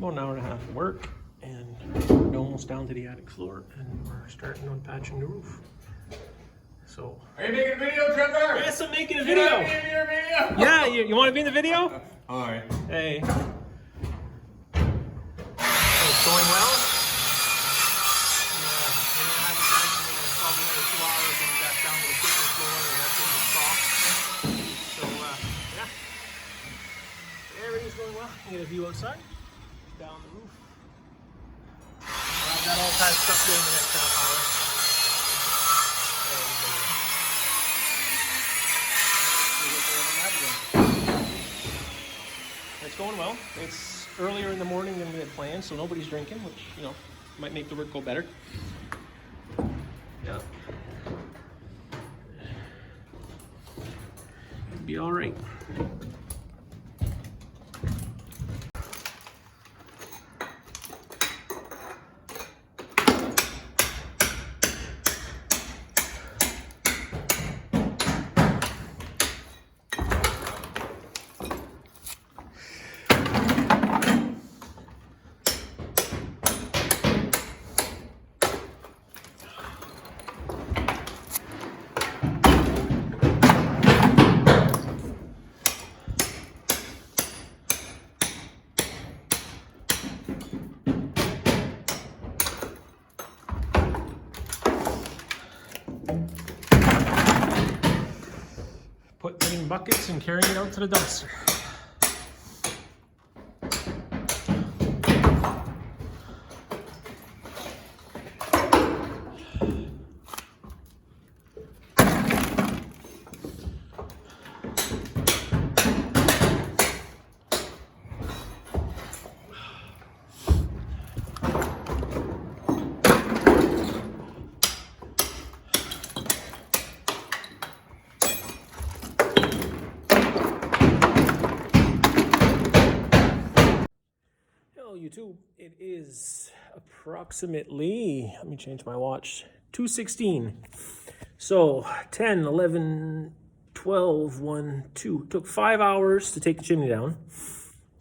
about an hour and a half of work, and we're almost down to the attic floor, and we're starting on patching the roof. So. Are you making a video, Trevor? Yes, I'm making a video. You making your video? Yeah, you want to be in the video? All right. Hey. So it's going well. Probably another 2 hours and we got down to the kitchen floor and that's in the soft. So yeah. Everything's going well. You get a view outside, down the roof. I've got all kinds of stuff doing the next half hour. It's going well. It's earlier in the morning than we had planned, so nobody's drinking, which, you know, might make the work go better. Yeah. It'll be all right. Put it in buckets and carrying it out to the dumpster. YouTube, it is approximately, let me change my watch, 2:16. So 10, 11, 12, 1, 2. Took 5 hours to take the chimney down.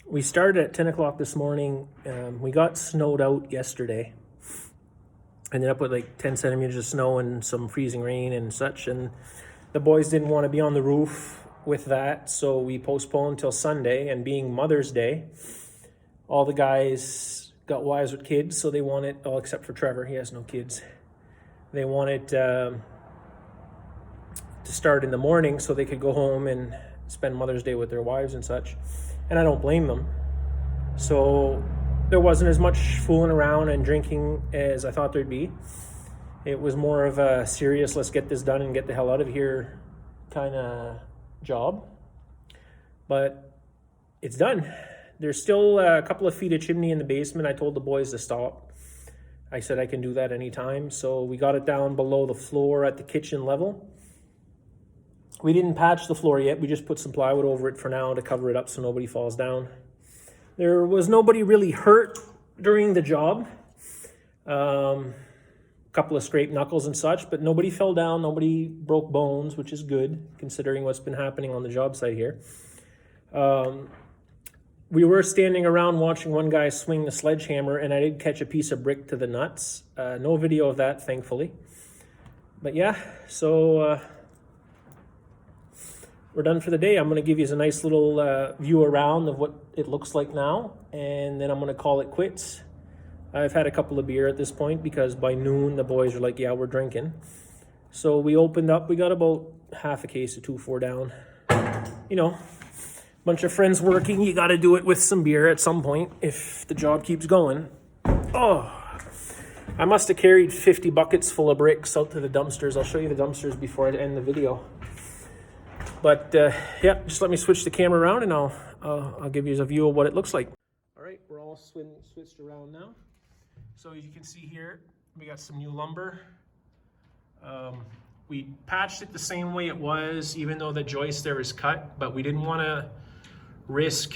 We started at 10 o'clock this morning. We got snowed out yesterday. Ended up with like 10 centimeters of snow and some freezing rain and such. And the boys didn't want to be on the roof with that, so we postponed till Sunday. And being Mother's Day, all the guys got wives with kids, so they wanted, all except for Trevor, he has no kids. They wanted to start in the morning so they could go home and spend Mother's Day with their wives and such. And I don't blame them. So there wasn't as much fooling around and drinking as I thought there'd be. It was more of a serious, let's get this done and get the hell out of here kind of job. But it's done. There's still a couple of feet of chimney in the basement. I told the boys to stop. I said I can do that anytime. So we got it down below the floor at the kitchen level. We didn't patch the floor yet. We just put some plywood over it for now to cover it up so nobody falls down. There was nobody really hurt during the job. Couple of scraped knuckles and such, but nobody fell down. Nobody broke bones, which is good considering what's been happening on the job site here. We were standing around watching one guy swing the sledgehammer, and I did catch a piece of brick to the nuts. No video of that, thankfully. But yeah, so we're done for the day. I'm going to give you a nice little view around of what it looks like now, and then I'm going to call it quits. I've had a couple of beer at this point because by noon the boys are like, yeah, we're drinking. So we opened up. We got about half a case of 2-4 down. You know, bunch of friends working, you got to do it with some beer at some point if the job keeps going. Oh, I must have carried 50 buckets full of bricks out to the dumpsters. I'll show you the dumpsters before I end the video. But yeah, just let me switch the camera around and I'll give you a view of what it looks like. All right, we're all switched around now. So as you can see here, we got some new lumber. We patched it the same way it was, even though the joist there is cut, but we didn't want to risk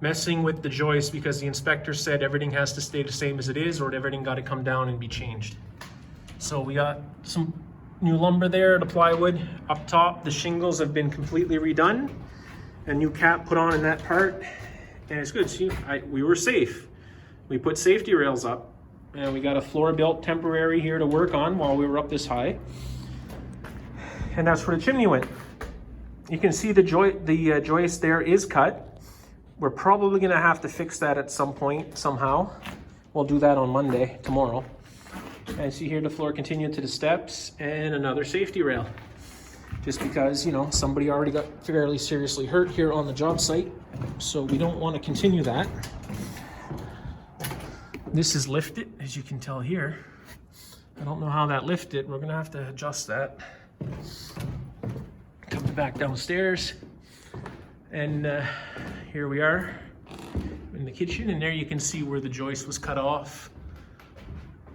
messing with the joist because the inspector said everything has to stay the same as it is or everything got to come down and be changed. So we got some new lumber there, the plywood up top. The shingles have been completely redone. A new cap put on in that part. and it's good. See, we were safe. We put safety rails up, and we got a floor built temporary here to work on while we were up this high. And that's where the chimney went. You can see the joist there is cut. We're probably gonna have to fix that at some point somehow. We'll do that on Monday, tomorrow. And see here the floor continued to the steps and another safety rail. Just because, you know, somebody already got fairly seriously hurt here on the job site. So we don't want to continue that. This is lifted, as you can tell here. I don't know how that lifted. We're gonna have to adjust that. Coming back downstairs. And here we are in the kitchen, and there you can see where the joist was cut off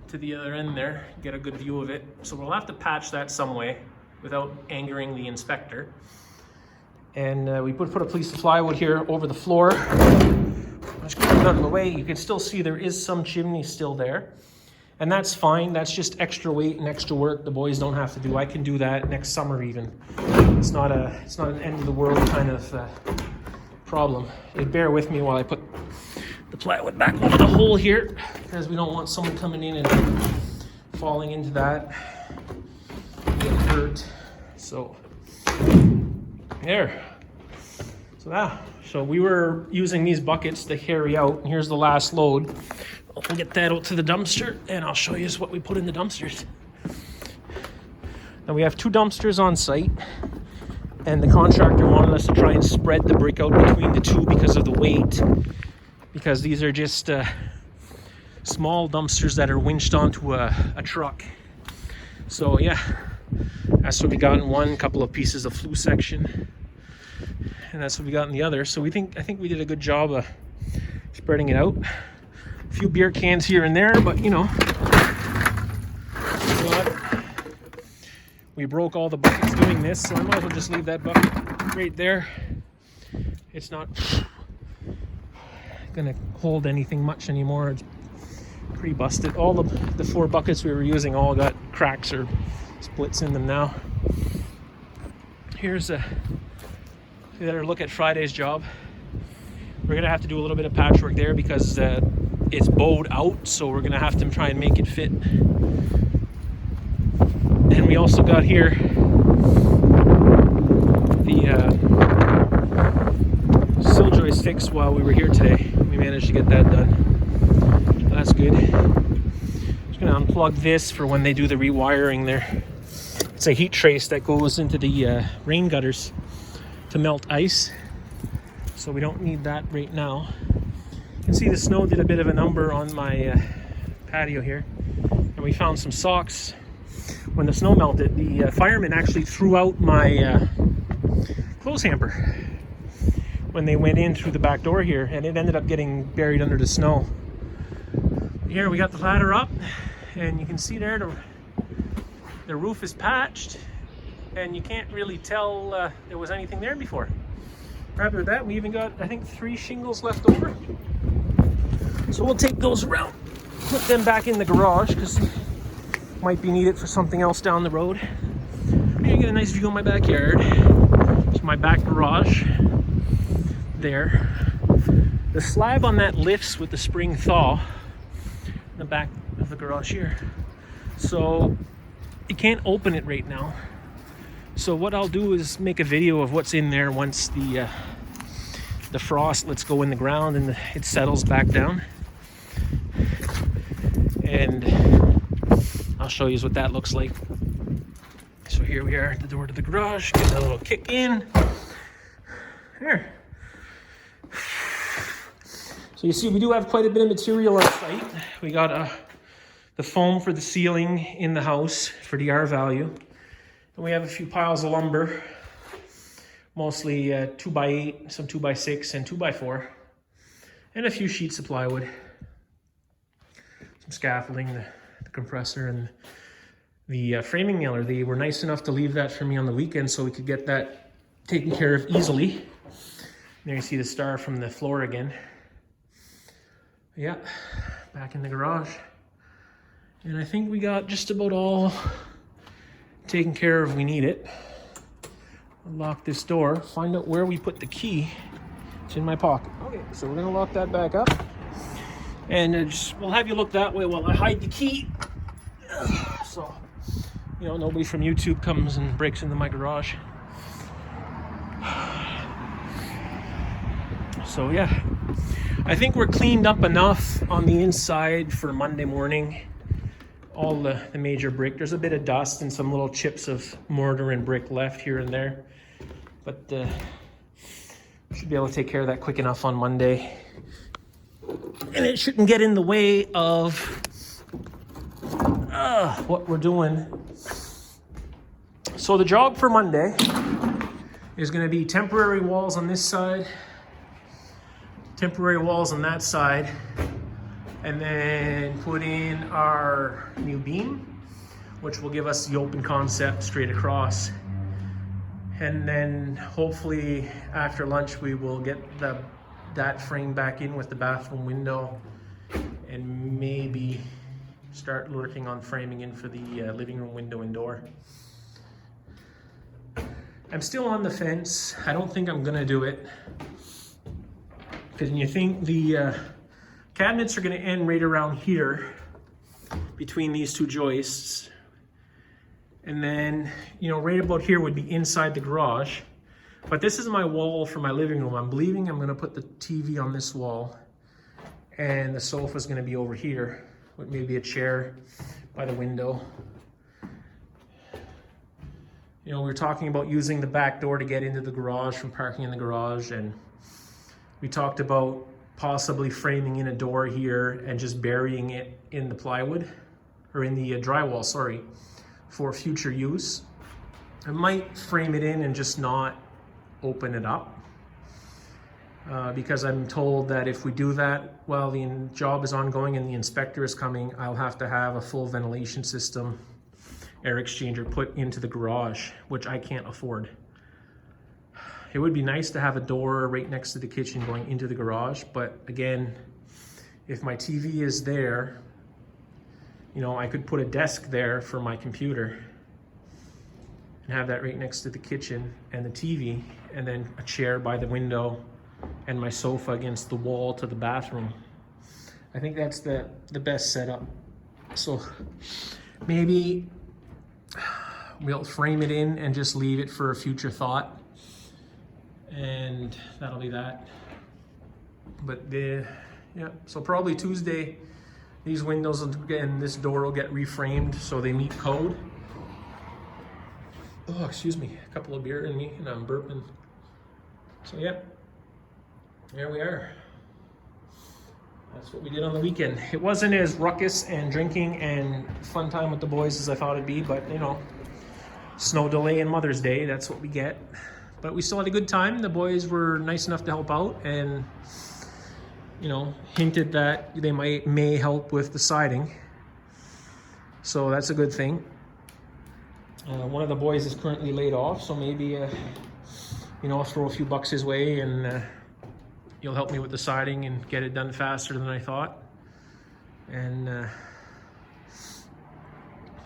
to the other end there. Get a good view of it. So we'll have to patch that some way without angering the inspector. And we put a piece of plywood here over the floor. Just get it out of the way. You can still see there is some chimney still there. And that's fine. That's just extra weight and extra work the boys don't have to do. I can do that next summer even. It's not an end of the world kind of problem. Bear with me while I put the plywood back over the hole here, because we don't want someone coming in and falling into that, get hurt. So there. So we were using these buckets to carry out, and here's the last load. I'll get that out to the dumpster, and I'll show you what we put in the dumpsters. Now we have 2 dumpsters on site, and the contractor wanted us to try and spread the brick out between the 2 because of the weight. Because these are just small dumpsters that are winched onto a truck. So yeah, that's what we got in one. Couple of pieces of flue section, and that's what we got in the other. So I think we did a good job of spreading it out. A few beer cans here and there, but you know what? We broke all the buckets doing this, so I might as well just leave that bucket right there. It's not gonna hold anything much anymore. It's pretty busted. All the 4 buckets we were using all got cracks or splits in them now. Here's a better look at Friday's job. We're gonna have to do a little bit of patchwork there because it's bowed out, so we're gonna have to try and make it fit. And we also got here the sill joist fixed while we were here today. We managed to get that done. So that's good. Just gonna unplug this for when they do the rewiring there. It's a heat trace that goes into the rain gutters to melt ice. So we don't need that right now. You can see the snow did a bit of a number on my patio here. And we found some socks. When the snow melted, the firemen actually threw out my clothes hamper when they went in through the back door here, and it ended up getting buried under the snow. Here we got the ladder up, and you can see there the roof is patched, and you can't really tell there was anything there before. Rather than that, we even got, I think, 3 shingles left over. So we'll take those around, put them back in the garage, because might be needed for something else down the road. Here you get a nice view of my backyard. It's my back garage there. The slab on that lifts with the spring thaw in the back of the garage here. So you can't open it right now. So what I'll do is make a video of what's in there once the frost lets go in the ground and it settles back down. And I'll show you what that looks like. So here we are at the door to the garage. Get a little kick in. There. So you see, we do have quite a bit of material on site. We got the foam for the ceiling in the house for the R value. And we have a few piles of lumber, mostly 2x8, some 2x6, and 2x4, and a few sheets of plywood, some scaffolding, the compressor, and the framing nailer. They were nice enough to leave that for me on the weekend so we could get that taken care of easily. There you see the star from the floor again. Yeah, back in the garage. And I think we got just about all taken care of. We need it. Unlock this door, find out where we put the key. It's in my pocket. Okay, so we're gonna lock that back up. And we'll have you look that way while I hide the key. So, you know, nobody from YouTube comes and breaks into my garage. So yeah, I think we're cleaned up enough on the inside for Monday morning. All the major brick. There's a bit of dust and some little chips of mortar and brick left here and there. But should be able to take care of that quick enough on Monday. And it shouldn't get in the way of what we're doing. So the job for Monday is going to be temporary walls on this side, temporary walls on that side, and then put in our new beam, which will give us the open concept straight across. And then hopefully after lunch we will get that frame back in with the bathroom window, and maybe start working on framing in for the living room window and door. I'm still on the fence. I don't think I'm gonna do it, because you think the cabinets are gonna end right around here between these two joists. And then, you know, right about here would be inside the garage. But this is my wall for my living room. I'm believing I'm gonna put the TV on this wall, and the sofa's gonna be over here with maybe a chair by the window. You know, we were talking about using the back door to get into the garage from parking in the garage, and we talked about possibly framing in a door here and just burying it in the plywood, or in the drywall, sorry, for future use. I might frame it in and just not open it up, because I'm told that if we do that while the job is ongoing and the inspector is coming, I'll have to have a full ventilation system, air exchanger put into the garage, which I can't afford. It would be nice to have a door right next to the kitchen going into the garage, but again, if my TV is there, you know, I could put a desk there for my computer and have that right next to the kitchen and the TV, and then a chair by the window and my sofa against the wall to the bathroom. I think that's the best setup. So maybe we'll frame it in and just leave it for a future thought, and that'll be that. But yeah, so probably Tuesday these windows and this door will get reframed so they meet code. Oh, excuse me, a couple of beer in me and I'm burping. So yeah, there we are. That's what we did on the weekend. It wasn't as ruckus and drinking and fun time with the boys as I thought it'd be, but you know, snow delay and Mother's Day, that's what we get. But we still had a good time. The boys were nice enough to help out, and you know, hinted that they may help with the siding. So that's a good thing. One of the boys is currently laid off, so maybe you know, I'll throw a few bucks his way, and you'll help me with the siding and get it done faster than I thought. And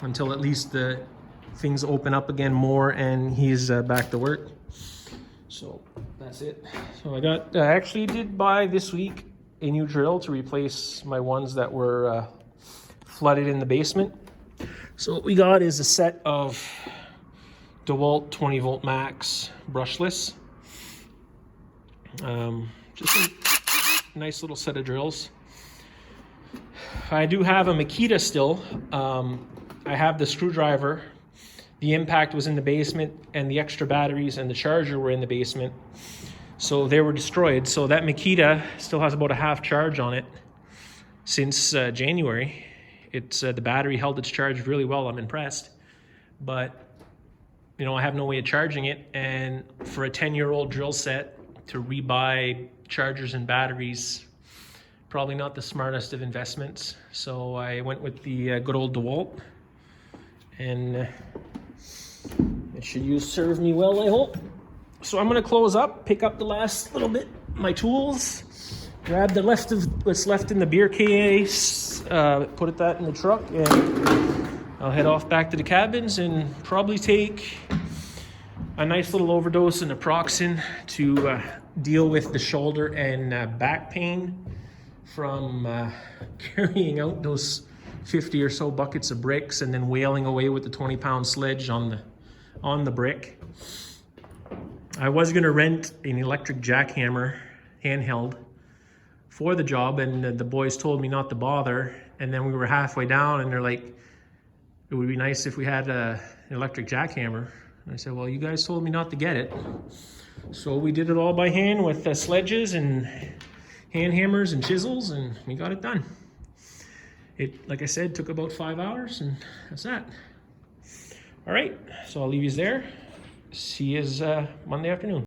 until at least the things open up again more and he's back to work. So that's it. So I actually did buy this week a new drill to replace my ones that were flooded in the basement. So what we got is a set of DeWalt 20 volt max brushless. Just a nice little set of drills. I do have a Makita still. I have the screwdriver. The impact was in the basement, and the extra batteries and the charger were in the basement. So they were destroyed. So that Makita still has about a half charge on it since January. It's the battery held its charge really well. I'm impressed. But you know, I have no way of charging it, and for a 10-year-old drill set to rebuy chargers and batteries, probably not the smartest of investments. So I went with the good old DeWalt, and it should serve me well, I hope. So I'm gonna close up, pick up the last little bit, my tools, grab the left of what's left in the beer case, put that in the truck, and I'll head off back to the cabins and probably take a nice little overdose in naproxen to deal with the shoulder and back pain from carrying out those 50 or so buckets of bricks and then wailing away with the 20-pound sledge on the brick. I was gonna rent an electric jackhammer, handheld, for the job, and the boys told me not to bother. And then we were halfway down and they're like, it would be nice if we had an electric jackhammer. And I said, well, you guys told me not to get it. So we did it all by hand with sledges and hand hammers and chisels, and we got it done. It, like I said, took about 5 hours, and that's that. All right, so I'll leave you there. See you Monday afternoon.